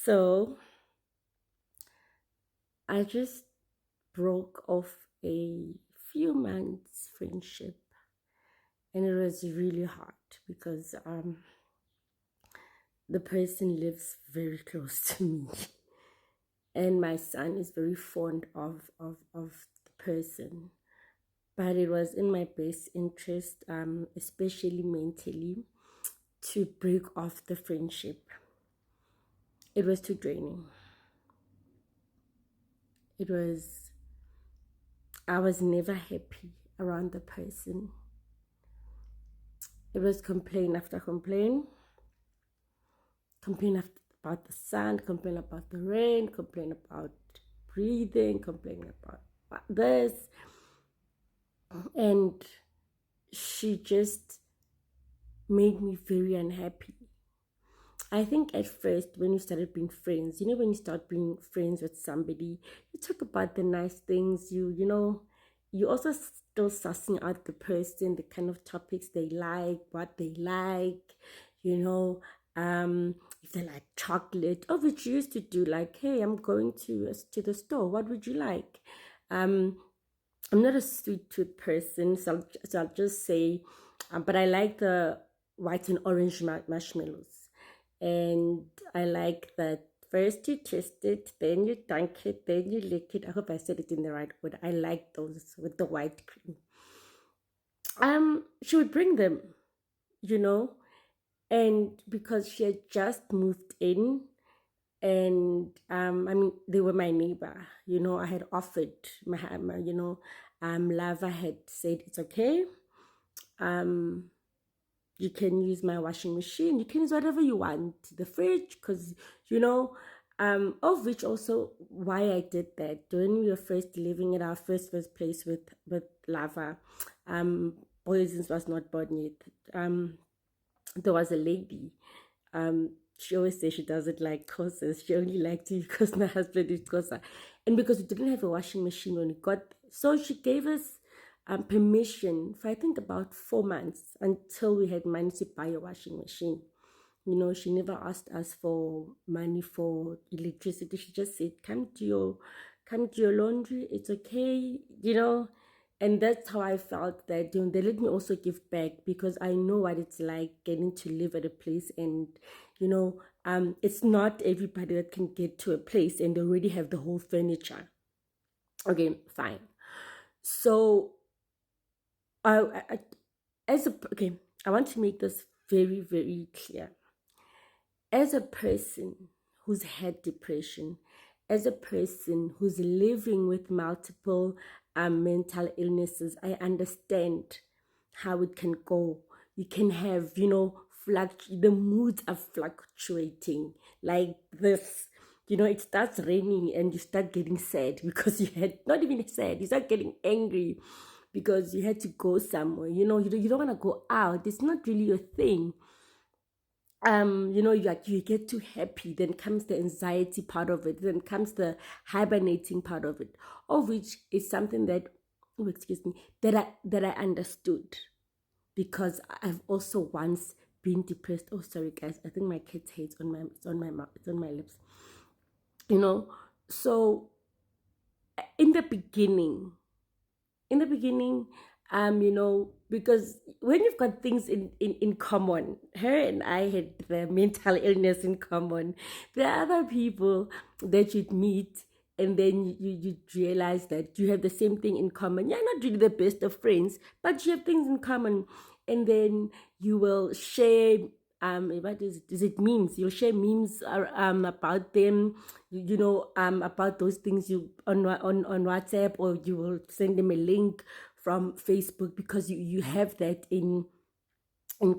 So I just broke off a few months friendship, and it was really hard because the person lives very close to me, and my son is very fond of the person. But it was in my best interest, especially mentally, to break off the friendship. It was too draining. It was, I was never happy around the person. It was complaint after complaint, about the sun, complain about the rain, complain about breathing, complain about this. And she just made me very unhappy. I think at first, when you started being friends, when you start being friends with somebody, you talk about the nice things. You also still sussing out the person, the kind of topics they like, what they like. If they like chocolate, or which you used to do, like, hey, I'm going to the store. What would you like? Um, I'm not a sweet tooth person, so I'll just say, but I like the white and orange marshmallows. And I like that first you twist it, then you dunk it, then you lick it. I hope I said it in the right order. I like those with the white cream. She would bring them, you know, and because she had just moved in, and I mean, they were my neighbor. I had offered Lava had said it's okay. Um, you can use my washing machine. You can use whatever you want, the fridge, because of which also why I did that when we were first living at our first place with Lava. Poisons was not born yet. There was a lady. She always says she doesn't like courses. She only liked it because my husband is Xhosa. And because we didn't have a washing machine when we got there. So she gave us permission for I think about 4 months until we had money to buy a washing machine. She never asked us for money for electricity. She just said, come to your laundry, it's okay, and that's how I felt that they let me also give back because I know what it's like getting to live at a place, and it's not everybody that can get to a place and they already have the whole furniture. Okay, fine. So I okay, I want to make this very, very clear. As a person who's had depression, as a person who's living with multiple mental illnesses, I understand how it can go. You can have, the moods are fluctuating like this. It starts raining and you start getting sad because you had not even sad, you start getting angry because you had to go somewhere. You don't want to go out. It's not really your thing. You get too happy, then comes the anxiety part of it, then comes the hibernating part of it, of which is something that, oh, excuse me, that I understood because I've also once been depressed. Oh, sorry guys, I think my kid's hate's on my it's on my mouth, it's on my lips. you know so in the beginning because when you've got things in common, her and I had the mental illness in common. There are other people that you'd meet, and then you realize that you have the same thing in common. You're not really the best of friends, but you have things in common, and then you will share. What is it memes? You'll share memes about them, about those things you on WhatsApp, or you will send them a link from Facebook because you have that in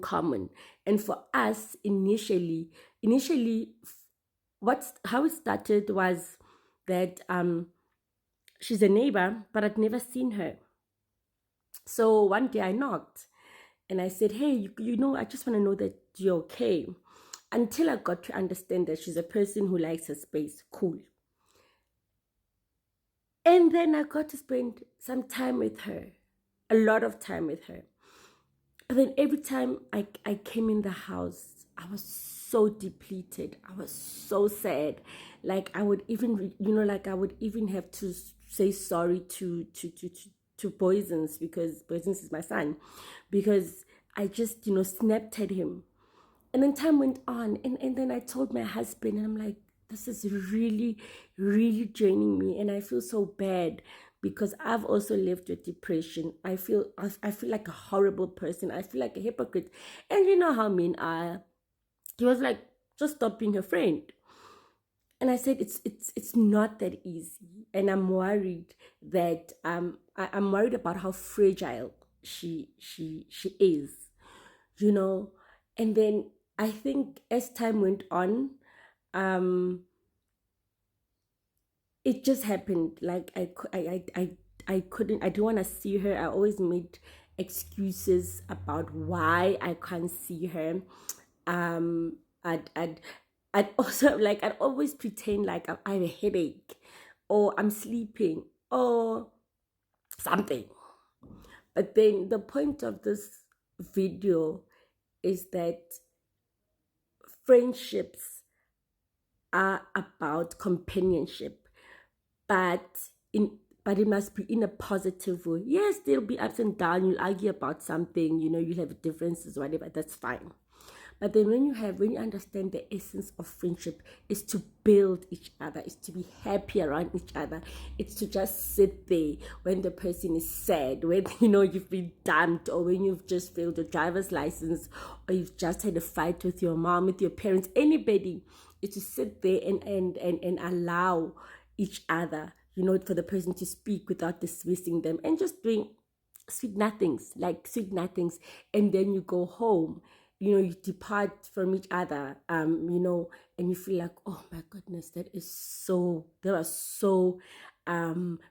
common. And for us, initially, how it started was that she's a neighbor, but I'd never seen her. So one day I knocked and I said, hey, I just want to know that you're okay. Until I got to understand that she's a person who likes her space. Cool. And then I got to spend some time with her, a lot of time with her. But then every time I came in the house, I was so depleted. I was so sad. Like I would even, like I would even have to say sorry to Poisons, because Poisons is my son, because I just, snapped at him. And then time went on, and then I told my husband, and I'm like, this is really, really draining me, and I feel so bad because I've also lived with depression. I feel like a horrible person. I feel like a hypocrite. And you know how men are. He was like, just stop being her friend. And I said, it's not that easy, and I'm worried that I'm worried about how fragile she is, you know. And then I think as time went on, um it just happened. Like I couldn't, I didn't want to see her. I always made excuses about why I can't see her. um I'd also like, I'd always pretend like I have a headache, or I'm sleeping, or something. But then the point of this video is that friendships are about companionship, but in but it must be in a positive way. Yes, there'll be ups and downs. You'll argue about something, you'll have differences, whatever. That's fine. But then when you understand the essence of friendship is to build each other, is to be happy around each other. It's to just sit there when the person is sad, when you've been dumped, or when you've just failed your driver's license, or you've just had a fight with your mom, with your parents, anybody, is to sit there and allow each other, for the person to speak without dismissing them, and just doing sweet nothings, and then you go home, you depart from each other, and you feel like, oh my goodness, that was so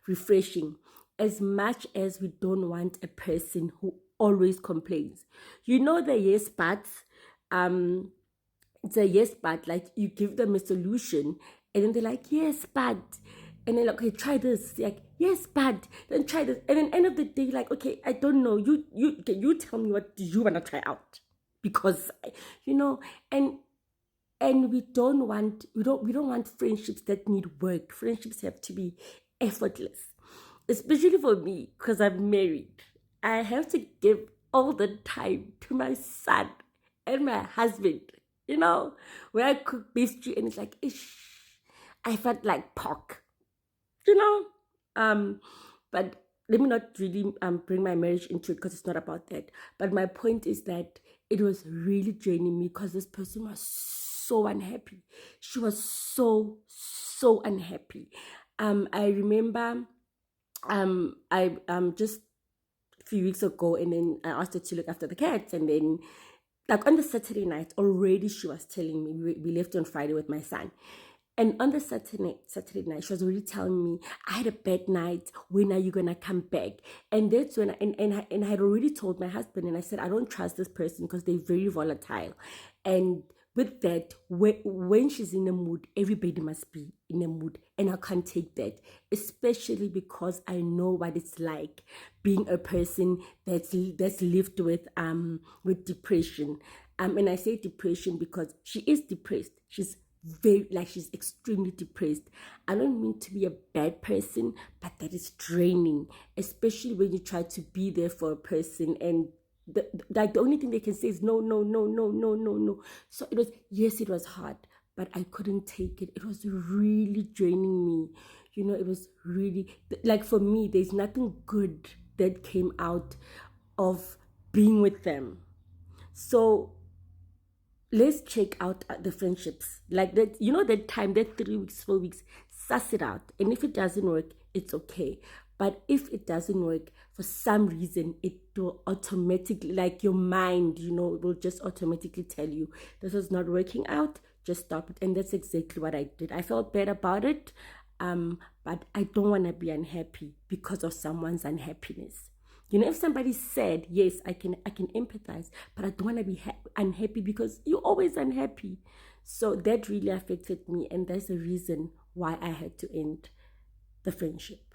refreshing. As much as we don't want a person who always complains, the yes buts, it's a yes but, like you give them a solution, and then they're like, yes but, and then like, okay, try this, like, yes but, then try this, and then end of the day, like, okay, I don't know, you tell me, what do you want to try out? Because and we don't want friendships that need work. Friendships have to be effortless, especially for me, because I'm married. I have to give all the time to my son and my husband, where I cook beef stew and it's like, ish, I felt like pork, you know. But let me not really bring my marriage into it, because it's not about that. But my point is that it was really draining me, because this person was so unhappy. She was so unhappy. I remember I just a few weeks ago, and then I asked her to look after the cats, and then like on the Saturday night already, she was telling me, we left on Friday with my son. And on the Saturday night, she was already telling me, I had a bad night. When are you gonna come back? And that's when I had already told my husband, and I said, I don't trust this person because they're very volatile. And with that, when she's in a mood, everybody must be in a mood, and I can't take that, especially because I know what it's like being a person that's lived with depression. And I say depression because she is depressed. She's extremely depressed. I don't mean to be a bad person, but that is draining, especially when you try to be there for a person, and the only thing they can say is no, no, no, no, no, no, no. So it was hard, but I couldn't take it. It was really draining me. It was really, like, for me, there's nothing good that came out of being with them. So let's check out the friendships, like that, that time, that 3 weeks, 4 weeks, suss it out. And if it doesn't work, it's okay. But if it doesn't work for some reason, it will automatically, like, your mind, will just automatically tell you this is not working out, just stop it. And that's exactly what I did. I felt bad about it, but I don't want to be unhappy because of someone's unhappiness. If somebody's sad, yes, I can empathize, but I don't want to be unhappy because you're always unhappy. So that really affected me, and that's the reason why I had to end the friendship.